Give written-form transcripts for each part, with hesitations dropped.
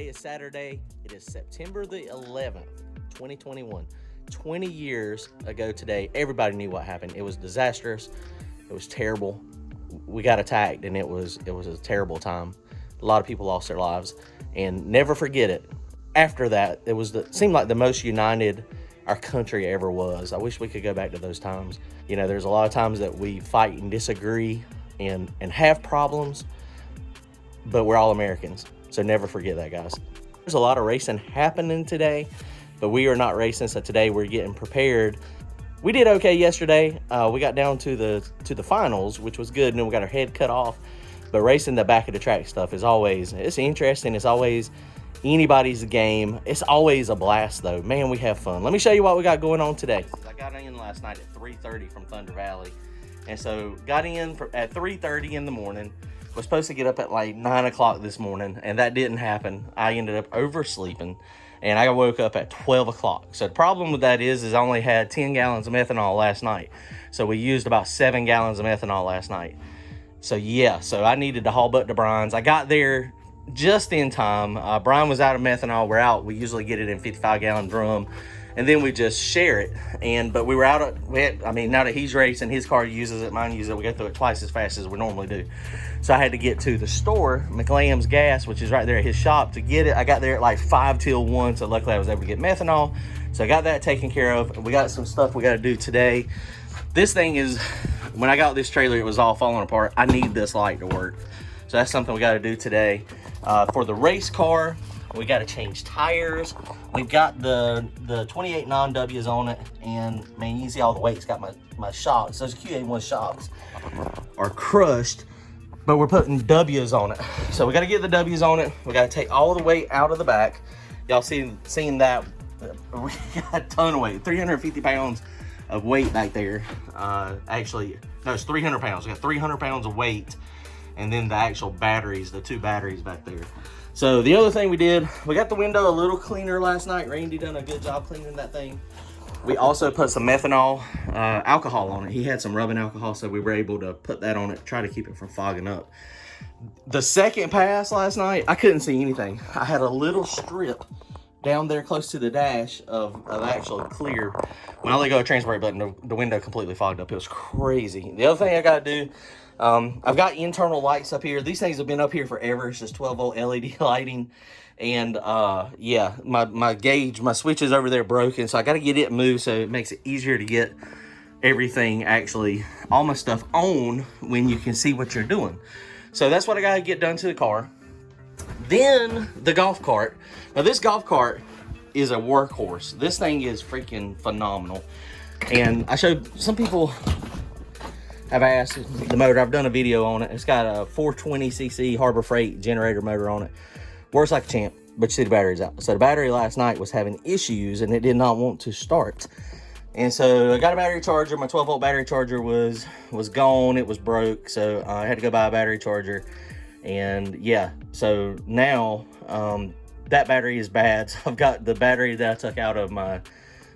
Today is Saturday. It is September the 11th, 2021. 20 years ago today, everybody knew what happened. It was disastrous. It was terrible. We got attacked, and it was a terrible time. A lot of people lost their lives, and never forget it. After that, it seemed like the most united our country ever was. I wish we could go back to those times. You know, there's a lot of times that we fight and disagree and have problems, but we're all Americans. So never forget that, guys. There's a lot of racing happening today, but we are not racing. So today we're getting prepared. We did okay yesterday. We got down to the finals, which was good, and then we got our head cut off. But racing the back of the track stuff is it's interesting. It's always anybody's game. It's always a blast, though. Man, we have fun. Let me show you what we got going on today. I got in last night at 3:30 from Thunder Valley, and so got in at 3:30 in the morning. Was supposed to get up at like 9 o'clock this morning, and that didn't happen. I ended up oversleeping, and I woke up at 12 o'clock. So the problem with that is I only had 10 gallons of methanol last night. So we used about 7 gallons of methanol last night. So yeah, so I needed to haul butt to Brian's. I got there just in time. Brian was out of methanol. We're out. We usually get it in 55-gallon drum, and then we just share it. But we were out of, now that he's racing, his car uses it, mine uses it. We go through it twice as fast as we normally do. So I had to get to the store, McLam's Gas, which is right there at his shop, to get it. I got there at like 5 till 1, so luckily I was able to get methanol. So I got that taken care of. We got some stuff we got to do today. This thing is, when I got this trailer, it was all falling apart. I need this light to work. So that's something we got to do today. For the race car, we got to change tires. We've got the 28 non-W's on it, and man, you can see all the weight. It's got my shocks. Those QA1 shocks are crushed, but we're putting W's on it. So we got to get the W's on it. We got to take all the weight out of the back. Y'all seen that? We got a ton of weight, 350 pounds of weight back there. Actually, no, it's 300 pounds. We got 300 pounds of weight, and then the actual batteries, the 2 batteries back there. So the other thing we did, we got the window a little cleaner last night. Randy done a good job cleaning that thing. We also put some methanol alcohol on it. He had some rubbing alcohol, so we were able to put that on it, try to keep it from fogging up. The second pass last night, I couldn't see anything. I had a little strip down there close to the dash of actual clear. When I let go of the transfer brake button, the window completely fogged up. It was crazy. The other thing I got to do, I've got internal lights up here. These things have been up here forever. It's just 12-volt LED lighting. And yeah, my gauge, my switch is over there broken, so I got to get it moved so it makes it easier to get everything, actually all my stuff on when you can see what you're doing. So that's what I got to get done to the car. Then the golf cart. Now this golf cart is a workhorse. This thing is freaking phenomenal. And I showed, some people have asked the motor. I've done a video on it. It's got a 420cc Harbor Freight generator motor on it. Works like a champ, but you see the battery's out. So the battery last night was having issues, and it did not want to start. And so I got a battery charger. My 12-volt battery charger was gone. It was broke, so I had to go buy a battery charger. And yeah, so now that battery is bad. So I've got the battery that I took out of my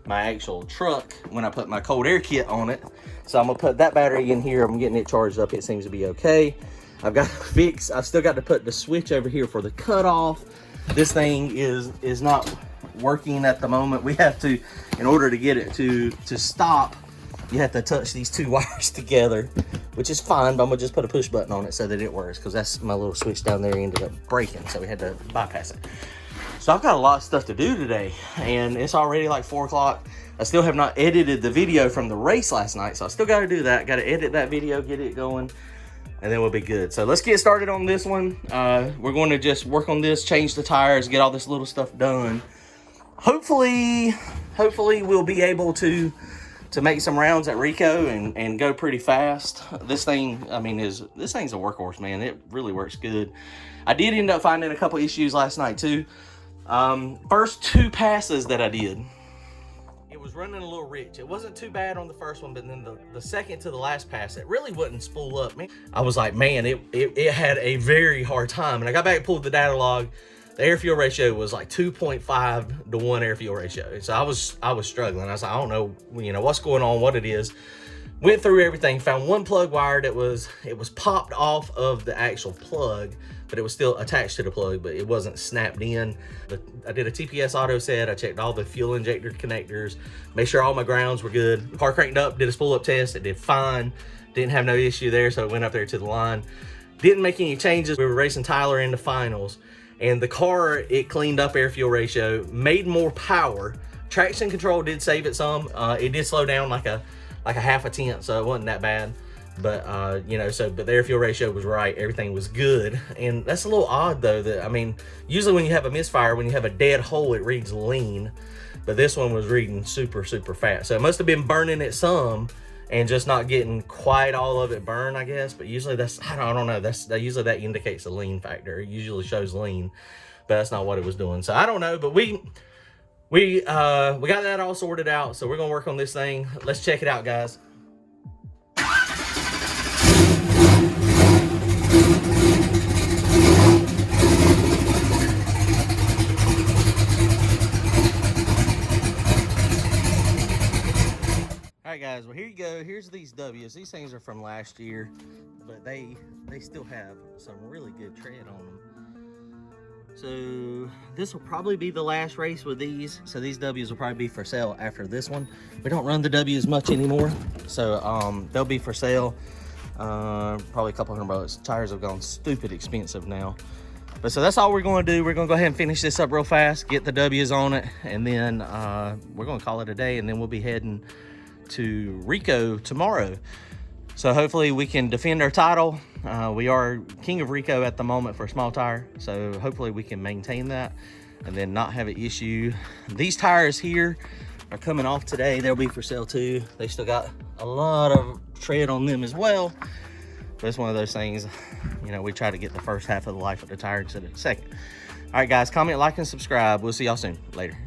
actual truck when I put my cold air kit on it. So I'm gonna put that battery in here. I'm getting it charged up. It seems to be okay. I've got to fix, I've still got to put the switch over here for the cutoff. This thing is not working at the moment. We have to, in order to get it to stop, you have to touch these 2 wires together, which is fine, but I'm gonna just put a push button on it so that it works, because that's my little switch down there ended up breaking, so we had to bypass it. So I've got a lot of stuff to do today, and it's already like 4 o'clock. I still have not edited the video from the race last night, so I still got to do that. Got to edit that video, get it going, and then we'll be good. So let's get started on this one. We're going to just work on this, change the tires, get all this little stuff done. Hopefully we'll be able to make some rounds at Rico and go pretty fast. This thing, this thing's a workhorse, man. It really works good. I did end up finding a couple issues last night too. First 2 passes that I did, it was running a little rich. It wasn't too bad on the first one, but then the second to the last pass, it really wouldn't spool up. Man, I was like, man, it had a very hard time. And I got back and pulled the data log. The air fuel ratio was like 2.5 to 1 air fuel ratio. So I was struggling. I was like, I don't know, what's going on, what it is. Went through everything, found one plug wire that was popped off of the actual plug, but it was still attached to the plug, but it wasn't snapped in. I did a TPS auto set. I checked all the fuel injector connectors, made sure all my grounds were good. Car cranked up, did a spool up test. It did fine. Didn't have no issue there, so it went up there to the line. Didn't make any changes. We were racing Tyler in the finals, and the car, it cleaned up air fuel ratio, made more power. Traction control did save it some. It did slow down like a half a tenth, so it wasn't that bad. But you know, but the air fuel ratio was right, everything was good. And that's a little odd though, that I mean, usually when you have a misfire, when you have a dead hole, it reads lean, but this one was reading super fast. So it must have been burning it some and just not getting quite all of it burned, I guess. But usually that's, I don't know, usually that indicates a lean factor. It usually shows lean, but that's not what it was doing. So I don't know, but we got that all sorted out, so we're gonna work on this thing. Let's check it out, guys. All right, guys, well, here you go. Here's these W's. These things are from last year, but they still have some really good tread on them. So this will probably be the last race with these. So these W's will probably be for sale after this one. We don't run the W's much anymore, so they'll be for sale. Probably a couple $100. Tires have gone stupid expensive now. But so that's all we're going to do. We're going to go ahead and finish this up real fast, get the W's on it, and then we're going to call it a day, and then we'll be heading to Rico tomorrow. So hopefully we can defend our title. We are king of Rico at the moment for a small tire, so hopefully we can maintain that and then not have an issue. These tires here are coming off today. They'll be for sale too. They still got a lot of tread on them as well, but it's one of those things, you know, we try to get the first half of the life of the tire instead of the second. All right, guys, comment, like, and subscribe. We'll see y'all soon. Later.